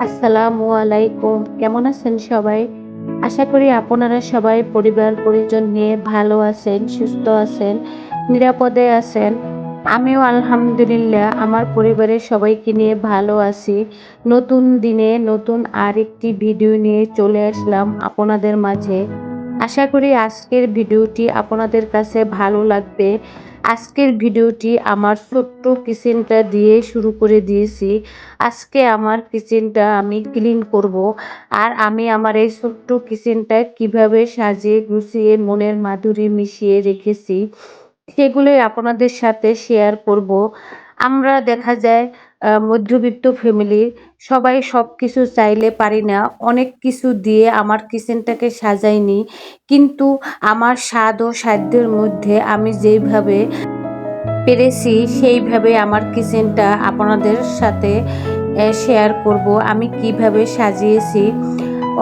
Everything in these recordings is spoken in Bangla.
আসসালামু আলাইকুম। কেমন আছেন সবাই? আশা করি আপনারা সবাই পরিবার পরিজন নিয়ে ভালো আছেন, সুস্থ আছেন, নিরাপদে আছেন। আমিও আলহামদুলিল্লাহ আমার পরিবারের সবাইকে নিয়ে ভালো আছি। নতুন দিনে নতুন আরেকটি ভিডিও নিয়ে চলে আসলাম আপনাদের মাঝে। আশা করি আজকের ভিডিওটি আপনাদের কাছে ভালো লাগবে। আজকের ভিডিওটি আমার ছোট্ট কিচেনটা দিয়ে শুরু করে দিয়েছি। আজকে আমার কিচেনটা আমি ক্লিন করব। আর আমি আমার এই ছোট্ট কিচেনটা কিভাবে সাজিয়ে গুছিয়ে মনের মাধুরী মিশিয়ে রেখেছি সেগুলোই আপনাদের সাথে শেয়ার করব। আমরা দেখা যায় মধ্যবিত্ত ফ্যামিলির সবাই সবকিছু চাইলে পারি না। অনেক কিছু দিয়ে আমার কিচেনটাকে সাজাইনি। কিন্তু আমার স্বাদ ও সাধ্যের মধ্যে আমি যেইভাবে পেরেছি সেইভাবে আমার কিচেনটা আপনাদের সাথে শেয়ার করব আমি কিভাবে সাজিয়েছি।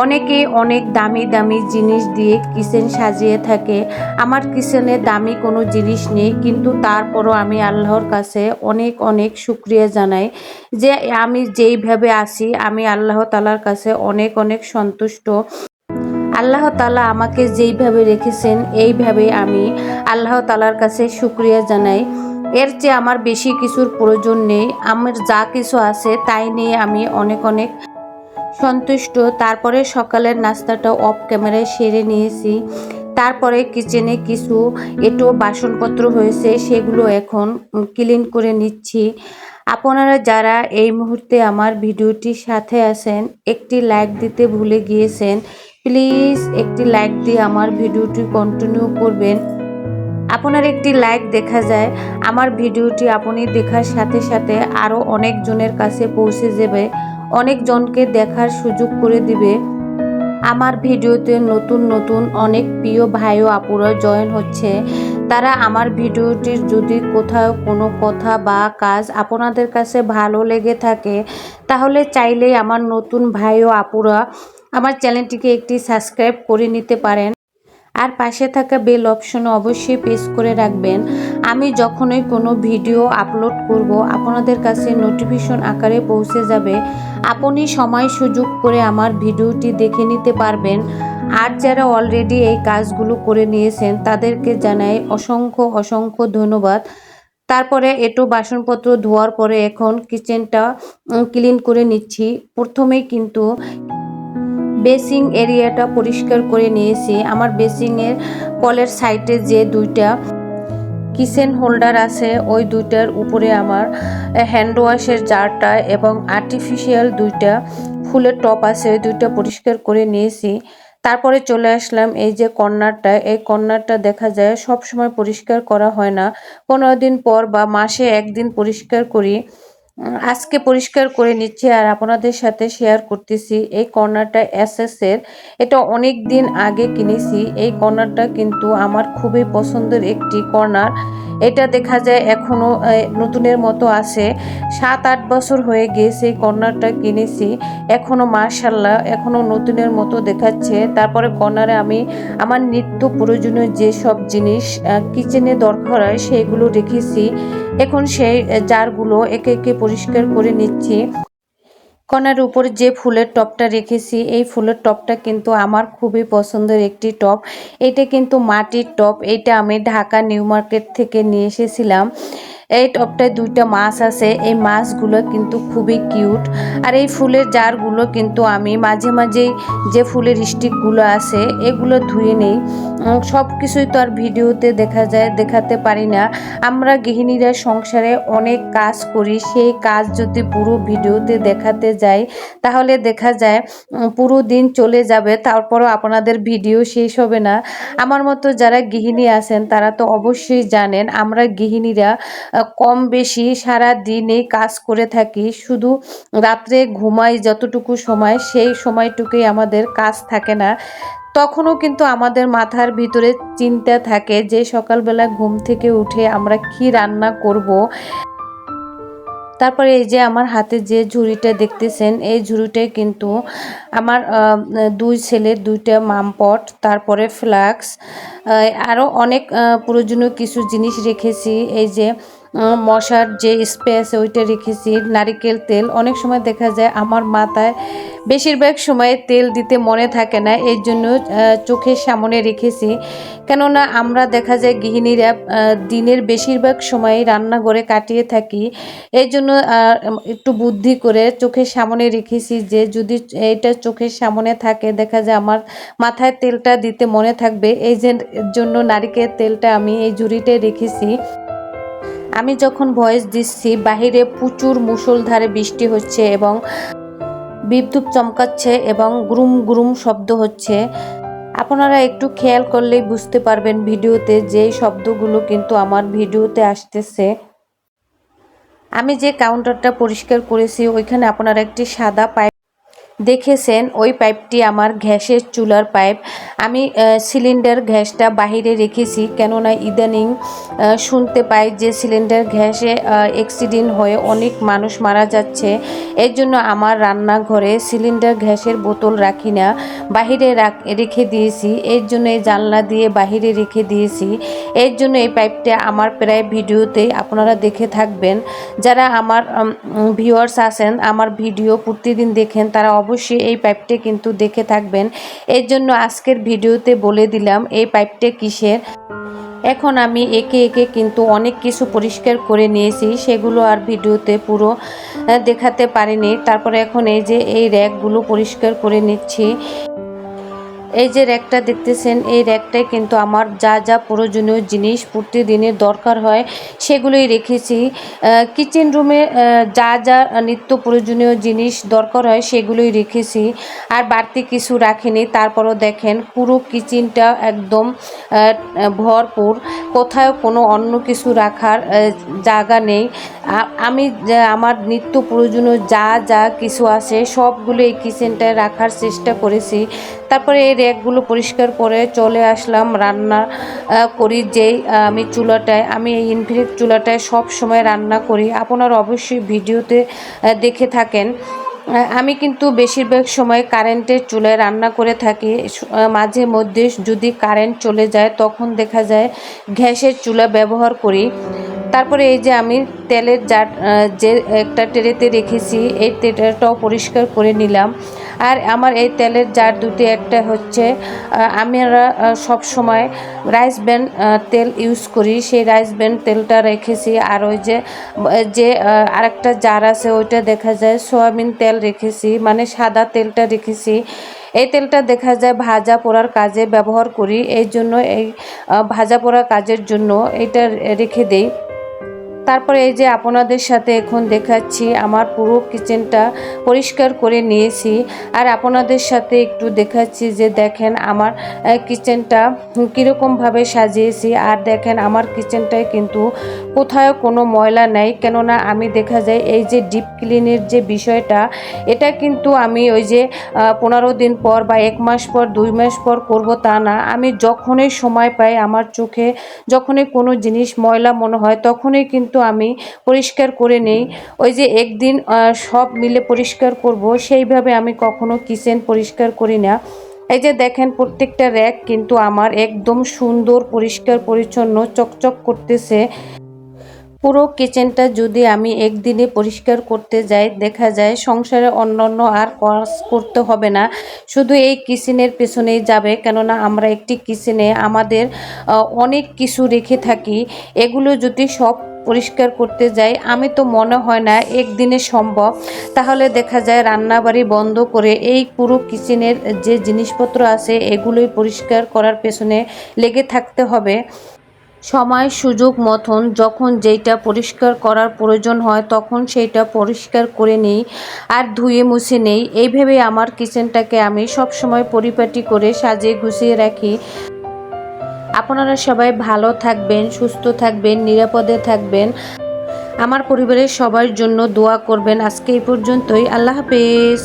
অনেকে অনেক দামি দামি জিনিস দিয়ে কিচেন সাজিয়ে থাকে। আমার কিচেনে দামি কোনো জিনিস নেই, কিন্তু তারপরও আমি আল্লাহর কাছে অনেক অনেক শুকরিয়া জানাই যে আমি যেইভাবে আছি আমি আল্লাহ তাআলার কাছে অনেক অনেক সন্তুষ্ট। আল্লাহ তাআলা আমাকে যেইভাবে রেখেছেন এইভাবে আমি আল্লাহ তাআলার কাছে শুকরিয়া জানাই। এর চেয়ে আমার বেশি কিছুর প্রয়োজন নেই। আমার যা কিছু আছে তাই নিয়ে আমি অনেক অনেক সন্তুষ্ট। তারপরে সকালের নাস্তাটা অফ ক্যামেরায় সেরে নিয়েছি। তারপরে কিচেনে কিছু এঁটো বাসনপত্র হয়েছে সেগুলো এখন ক্লিন করে নিচ্ছি। আপনারা যারা এই মুহূর্তে আমার ভিডিওটির সাথে আছেন একটি লাইক দিতে ভুলে গিয়েছেন, প্লিজ একটি লাইক দিয়ে আমার ভিডিওটি কন্টিনিউ করবেন। আপনার একটি লাইক দেখা যায় আমার ভিডিওটি আপনি দেখার সাথে সাথে আরও অনেকজনের কাছে পৌঁছে যাবে, অনেকজনকে দেখার সুযোগ করে দিবে। আমার ভিডিওতে নতুন নতুন অনেক প্রিয় ভাই ও আপুরা জয়েন হচ্ছে। তারা আমার ভিডিওটির যদি কোথাও কোনো কথা বা কাজ আপনাদের কাছে ভালো লেগে থাকে তাহলে চাইলেই আমার নতুন ভাই ও আপুরা আমার চ্যানেলটিকে একটি সাবস্ক্রাইব করে নিতে পারেন। আর পাশে থাকা বেল অপশনে অবশ্যই প্রেস করে রাখবেন। আমি যখনই কোনো ভিডিও আপলোড করব আপনাদের কাছে নোটিফিকেশন আকারে পৌঁছে যাবে। আপনি সময় সুযোগ করে আমার ভিডিওটি দেখে নিতে পারবেন। আর যারা অলরেডি এই কাজগুলো করে নিয়েছেন তাদেরকে জানাই অসংখ্য অসংখ্য ধন্যবাদ। তারপরে একটু বাসনপত্র ধোয়ার পরে এখন কিচেনটা ক্লিন করে নিচ্ছি। প্রথমেই কিন্তু বেসিং এরিয়াটা পরিষ্কার করে নিয়েছি। আমার বেসিংয়ের কলের সাইডে যে দুইটা কিচেন হোল্ডার আছে ওই দুইটার উপরে আমার হ্যান্ড ওয়াশের জারটা এবং আর্টিফিশিয়াল দুইটা ফুলের টপ আছে ওই দুইটা পরিষ্কার করে নিয়েছি। তারপরে চলে আসলাম এই যে কর্নারটা, এই কর্নারটা দেখা যায় সব সময় পরিষ্কার করা হয় না, 15 দিন পর বা মাসে একদিন পরিষ্কার করি। আজকে পরিষ্কার করে নিচ্ছি আর আপনাদের সাথে শেয়ার করতেছি। এই কর্নারটা এসএসের, এটা অনেক দিন আগে কিনেছি। এই কর্নারটা কিন্তু আমার খুবই পছন্দের একটি কর্নার। এটা দেখা যায় এখনো নতুনের মতো আছে। 7-8 বছর হয়ে গিয়েছে এই কর্নারটা কিনেছি, এখনো মাশাআল্লাহ এখনো নতুনের মতো দেখাচ্ছে। তারপরে কর্নারে আমি আমার নিত্য প্রয়োজনীয় যেসব জিনিস কিচেনে দরকার হয় সেইগুলো রেখেছি। এখন সেই জারগুলো একে একে পরিষ্কার করে নিচ্ছি। কর্নারের উপর যে ফুলের টবটা রেখেছি এই ফুলের টবটা কিন্তু আমার খুবই পছন্দের একটি টব। এটা কিন্তু মাটির টব, এটা আমি ঢাকা নিউ মার্কেট থেকে নিয়ে এসেছিলাম। এই টবটায় দুইটা মাছ আছে, এই মাছগুলো কিন্তু খুবই কিউট। আর এই ফুলের জারগুলো কিন্তু আমি মাঝে মাঝেই যে ফুলের স্টিকগুলো আছে এগুলো ধুয়ে নেই। সব কিছুই তো আর ভিডিওতে দেখাতে পারি না। আমরা গৃহিণীরা সংসারে অনেক কাজ করি, সেই কাজ যদি পুরো ভিডিওতে দেখাতে যাই তাহলে দেখা যায় পুরো দিন চলে যাবে, তারপরও আপনাদের ভিডিও শেষ হবে না। আমার মতো যারা গৃহিণী আছেন তারা তো অবশ্যই জানেন আমরা গৃহিণীরা কম বেশি সারা দিনে কাজ করে থাকি, শুধু রাত্রে ঘুমাই যতটুকু সময় সেই সময়টুকুই আমাদের কাজ থাকে না। তখনও কিন্তু আমাদের মাথার ভিতরে চিন্তা থাকে যে সকালবেলা ঘুম থেকে উঠে আমরা কি রান্না করব। তারপরে এই যে আমার হাতে যে ঝুড়িটা দেখতেছেন এই ঝুড়িটায় কিন্তু আমার দুই ছেলের দুইটা মামপট, তারপরে ফ্লাক্স, আরও অনেক প্রয়োজনীয় কিছু জিনিস রেখেছি। এই যে মশার যে স্প্রে আছে ওইটা রেখেছি, নারিকেল তেল। অনেক সময় দেখা যায় আমার মাথায় বেশিরভাগ সময় তেল দিতে মনে থাকে না, এই জন্য চোখের সামনে রেখেছি। কেননা আমরা দেখা যায় গৃহিণীরা দিনের বেশিরভাগ সময় রান্নাঘরে কাটিয়ে থাকি, এই জন্য একটু বুদ্ধি করে চোখের সামনে রেখেছি যে যদি এটা চোখের সামনে থাকে দেখা যায় আমার মাথায় তেলটা দিতে মনে থাকবে। এই জন্য নারিকেল তেলটা আমি এই ঝুড়িতে রেখেছি। আমি যখন ভয়েস দিচ্ছি বাহিরে প্রচুর মুষলধারে বৃষ্টি হচ্ছে এবং বিদ্যুৎ চমকাচ্ছে এবং গুরুম গুরুম শব্দ হচ্ছে। আপনারা একটু খেয়াল করলেই বুঝতে পারবেন ভিডিওতে যে শব্দগুলো কিন্তু আমার ভিডিওতে আসতেছে। আমি যে কাউন্টারটা পরিষ্কার করেছি ওইখানে আপনারা একটি সাদা পাইপ দেখেছেন, ওই পাইপটি আমার গ্যাসের চুলার পাইপ। আমি সিলিন্ডার গ্যাসটা বাহিরে রেখেছি, কেননা ইদানিং শুনতে পাই যে সিলিন্ডার গ্যাসে অ্যাক্সিডেন্ট হয়ে অনেক মানুষ মারা যাচ্ছে। এর জন্য আমার রান্নাঘরে সিলিন্ডার গ্যাসের বোতল রাখি না, বাহিরে রেখে দিয়েছি। এর জন্য এই জানলা দিয়ে বাহিরে রেখে দিয়েছি। এর জন্য এই পাইপটা আমার প্রায় ভিডিওতে আপনারা দেখে থাকবেন। যারা আমার ভিউয়ার্স আছেন, আমার ভিডিও প্রতিদিন দেখেন, তারা অবশ্যই এই পাইপটা কিন্তু দেখে থাকবেন। এর জন্য আজকের ভিডিওতে বলে দিলাম এই পাইপটা কিসের। এখন আমি একে একে কিন্তু অনেক কিছু পরিষ্কার করে নিয়েছি, সেগুলো আর ভিডিওতে পুরো দেখাতে পারিনি। তারপরে এখন এই যে এই র্যাকগুলো পরিষ্কার করে নিচ্ছি। এই যে র্যাকটা দেখতেছেন, এই র্যাকটাই কিন্তু আমার যা যা প্রয়োজনীয় জিনিস প্রতিদিনের দরকার হয় সেগুলোই রেখেছি। কিচেন রুমে যা যা নিত্য প্রয়োজনীয় জিনিস দরকার হয় সেগুলোই রেখেছি, আর বাড়তি কিছু রাখিনি। তারপরও দেখেন পুরো কিচেনটা একদম ভরপুর, কোথাও কোনো অন্য কিছু রাখার জায়গা নেই। আমি আমার নিত্য প্রয়োজনীয় যা যা কিছু আছে সবগুলো এই কিচেনটায় রাখার চেষ্টা করেছি। তারপরে এই র্যাকগুলো পরিষ্কার করে চলে আসলাম রান্না করি যেই আমি চুলাটায়, আমি এই ইনফিনিট চুলাটায় সব সময় রান্না করি। আপনারা অবশ্যই ভিডিওতে দেখে থাকেন। আমি কিন্তু বেশিরভাগ সময় কারেন্টের চুলায় রান্না করে থাকি। মাঝে মধ্যে যদি কারেন্ট চলে যায় তখন দেখা যায় গ্যাসের চুলা ব্যবহার করি। তারপরে এই যে আমি তেলের জার যে একটা ট্রেতে রেখেছি, এই ট্রেটাও পরিষ্কার করে নিলাম। আর আমার এই তেলের জার দুটি, একটা হচ্ছে আমরা সব সময় রাইস ব্র্যান্ড তেল ইউজ করি, সেই রাইস ব্র্যান্ড তেলটা রেখেছি। আর ওই যে আরেকটা জার আছে ওইটা দেখা যায় সয়াবিন তেল রেখেছি, মানে সাদা তেলটা রেখেছি। এই তেলটা দেখা যায় ভাজা পোড়ার কাজে ব্যবহার করি, এই জন্য এই ভাজা পোড়ার কাজের জন্য এটা রেখে দেই। তারপরে এই যে আপনাদের সাথে এখন দেখাচ্ছি আমার পুরো কিচেনটা পরিষ্কার করে নিয়েছি, আর আপনাদের সাথে একটু দেখাচ্ছি যে দেখেন আমার কিচেনটা কীরকমভাবে সাজিয়েছি। আর দেখেন আমার কিচেনটায় কিন্তু কোথাও কোনো ময়লা নেই, কেননা আমি দেখা যায় এই যে ডিপ ক্লিনের যে বিষয়টা, এটা কিন্তু আমি ওই যে 15 দিন পর বা 1 মাস পর 2 মাস পর করব তা না। আমি যখনই সময় পাই, আমার চোখে যখনই কোনো জিনিস ময়লা মনে হয় তখনই কিন্তু আমি পরিষ্কার করে নেই। ওই যে একদিন সব মিলে পরিষ্কার করব সেইভাবে আমি কখনো কিচেন পরিষ্কার করি না। এই যে দেখেন প্রত্যেকটা র্যাক কিন্তু আমার একদম সুন্দর পরিষ্কার পরিচ্ছন্ন চকচক করতেছে। পুরো কিচেনটা যদি আমি একদিনে পরিষ্কার করতে যাই দেখা যায় সংসারে অন্যান্য আর কাজ করতে হবে না, শুধু এই কিচেনের পেছনেই যাবে। কেননা আমরা একটি কিচেনে আমাদের অনেক কিছু রেখে থাকি, এগুলো যদি সব পরিষ্কার করতে যাই আমি তো মনে হয় না একদিনে সম্ভব। তাহলে দেখা যায় রান্নাবাড়ি বন্ধ করে এই পুরো কিচেনের যে জিনিসপত্র আছে এগুলোই পরিষ্কার করার পেছনে লেগে থাকতে হবে। সময় সুযোগ মতন যখন যেইটা পরিষ্কার করার প্রয়োজন হয় তখন সেইটা পরিষ্কার করে নিই, আর ধুয়ে মুছে নেই। এইভাবে আমার কিচেনটাকে আমি সব সময় পরিপাটি করে সাজিয়ে গুছিয়ে রাখি। আপনারা সবাই ভালো থাকবেন, সুস্থ থাকবেন, নিরাপদে থাকবেন। আমার পরিবারের সবার জন্য দোয়া করবেন। আজকে এই পর্যন্তই। আল্লাহ হাফেজ।